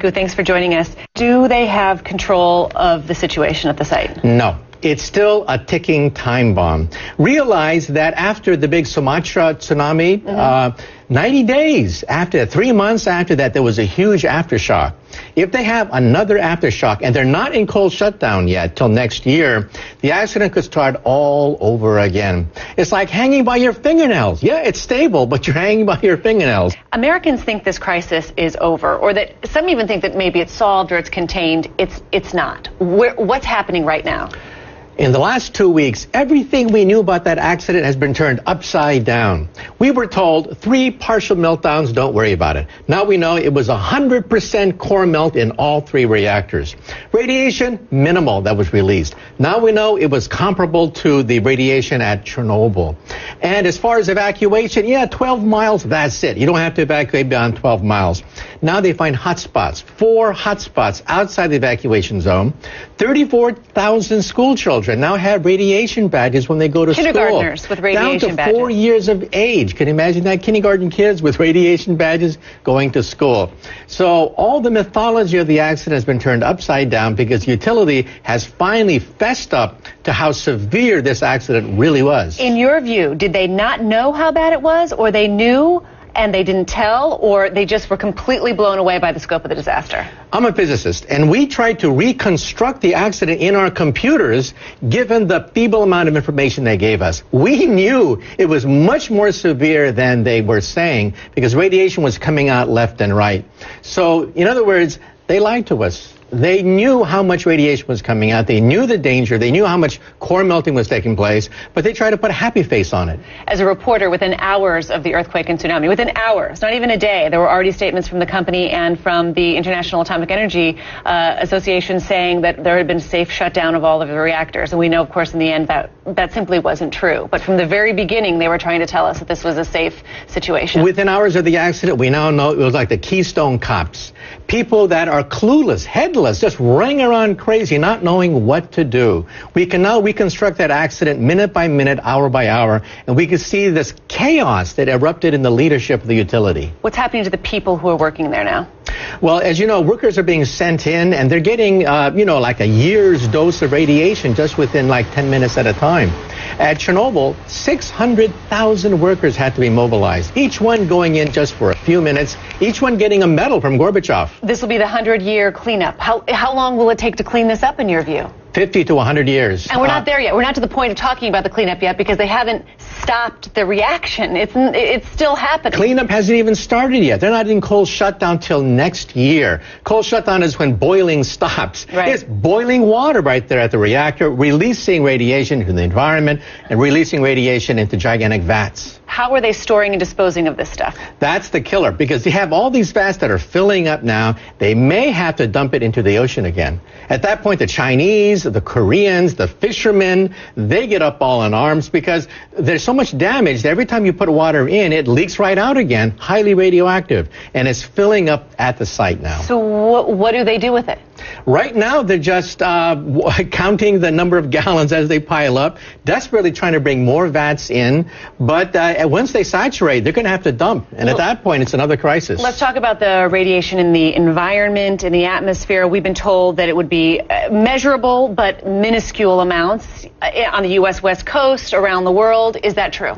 Thanks for joining us. Do they have control of the situation at the site? No. It's still a ticking time bomb. Realize that after the big Sumatra tsunami, 90 days after, 3 months after that, there was a huge aftershock. If they have another aftershock, and they're not in cold shutdown yet till next year, the accident could start all over again. It's like hanging by your fingernails. Yeah, it's stable, but you're hanging by your fingernails. Americans think this crisis is over, or that some even think that maybe it's solved or it's contained. It's not. What's happening right now? In the last 2 weeks, everything we knew about that accident has been turned upside down. We were told 3 partial meltdowns, don't worry about it. Now we know it was 100% core melt in all 3 reactors. Radiation, minimal that was released. Now we know it was comparable to the radiation at Chernobyl. And as far as evacuation, 12 miles, that's it. You don't have to evacuate beyond 12 miles. Now they find hotspots, 4 hotspots outside the evacuation zone. 34,000 school children now have radiation badges when they go to school. Kindergartners with radiation badges. Down to 4 years of age. Can you imagine that? Kindergarten kids with radiation badges going to school. So all the mythology of the accident has been turned upside down because utility has finally fessed up to how severe this accident really was. In your view, did they not know how bad it was, or they knew and they didn't tell, or they just were completely blown away by the scope of the disaster? I'm a physicist, and we tried to reconstruct the accident in our computers given the feeble amount of information they gave us. We knew it was much more severe than they were saying because radiation was coming out left and right. So, in other words, they lied to us. They knew how much radiation was coming out. They knew the danger. They knew how much core melting was taking place, but they tried to put a happy face on it. As a reporter, within hours of the earthquake and tsunami, within hours, not even a day, there were already statements from the company and from the International Atomic Energy Association saying that there had been safe shutdown of all of the reactors. And we know, of course, in the end that simply wasn't true. But from the very beginning, they were trying to tell us that this was a safe situation. Within hours of the accident, we now know it was like the Keystone Cops. People that are clueless, headless, just running around crazy, not knowing what to do. We can now reconstruct that accident minute by minute, hour by hour, and we can see this chaos that erupted in the leadership of the utility. What's happening to the people who are working there now? Well, as you know, workers are being sent in, and they're getting, like a year's dose of radiation just within like 10 minutes at a time. At Chernobyl, 600,000 workers had to be mobilized, each one going in just for a few minutes, each one getting a medal from Gorbachev. This will be the 100-year cleanup. How long will it take to clean this up, in your view? 50 to 100 years. And we're not there yet. We're not to the point of talking about the cleanup yet because they haven't stopped the reaction. It's still happening. Cleanup hasn't even started yet. They're not in cold shutdown till next year. Cold shutdown is when boiling stops. Right. It's boiling water right there at the reactor, releasing radiation into the environment and releasing radiation into gigantic vats. How are they storing and disposing of this stuff? That's the killer, because they have all these vats that are filling up now. They may have to dump it into the ocean again. At that point, the Chinese, the Koreans, the fishermen, they get up all in arms because there's so much damage that every time you put water in, it leaks right out again, highly radioactive, and it's filling up at the site now. So what do they do with it? Right now, they're just counting the number of gallons as they pile up, desperately trying to bring more vats in. But once they saturate, they're going to have to dump. And at that point, it's another crisis. Let's talk about the radiation in the environment, in the atmosphere. We've been told that it would be measurable but minuscule amounts on the U.S. West Coast, around the world. Is that true?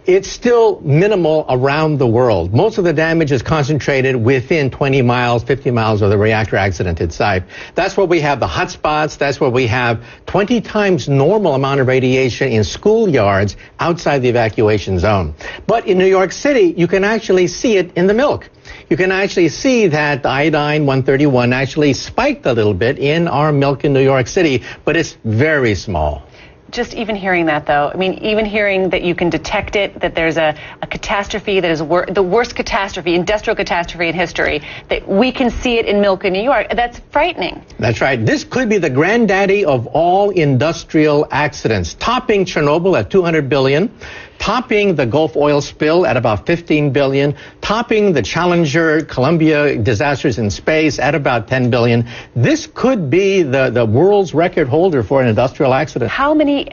It's still minimal around the world. Most of the damage is concentrated within 20 miles, 50 miles of the reactor accidented site. That's where we have the hot spots. That's where we have 20 times normal amount of radiation in schoolyards outside the evacuation zone. But in New York City, you can actually see it in the milk. You can actually see that the iodine 131 actually spiked a little bit in our milk in New York City, but it's very small. Just even hearing that, though, I mean, even hearing that you can detect it, that there's a catastrophe that is the worst catastrophe, industrial catastrophe in history, that we can see it in milk in New York, that's frightening. That's right. This could be the granddaddy of all industrial accidents, topping Chernobyl at 200 billion, topping the Gulf oil spill at about 15 billion, topping the Challenger Columbia disasters in space at about 10 billion. This could be the world's record holder for an industrial accident. How many